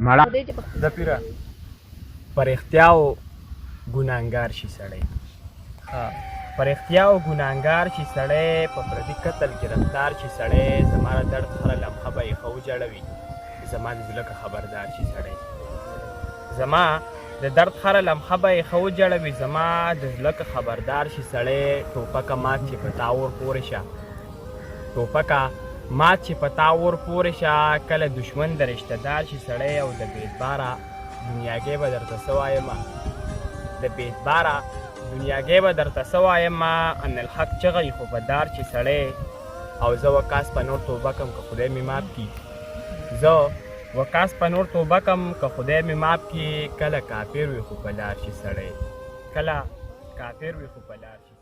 مړه د پیره پر اختیاو ګناهګار شي سړی پر اختیاو ګناهګار شي سړی په پردي قتل ګرفتار شي سړی زما د درد هره لمحه به یې ښه وجړوي زما د زړه که خبردار شي سړی زما د درد هره لمحه به یې ښه وجړوي زما د زړه که خبردار شي سړی ټوپکه مات چې په تا ور پورې شه ټوپکه مات چې په تا ور پورې شه کله دشمن د رشته دار شي سړی او د بېدباره دنیاګۍ به درته څه وایمه د بېدباره دنیاګۍ به درته څه وایمه ان الحق چغی خو په دار چې سړی او زه وکاس په نور توبه کم که خدای مې ماف کړي زه وکاس په نور توبه کم که خدای مې ماف کړي کله کافر وي خو په لار شي سړی کله کافر وي خو په لار شي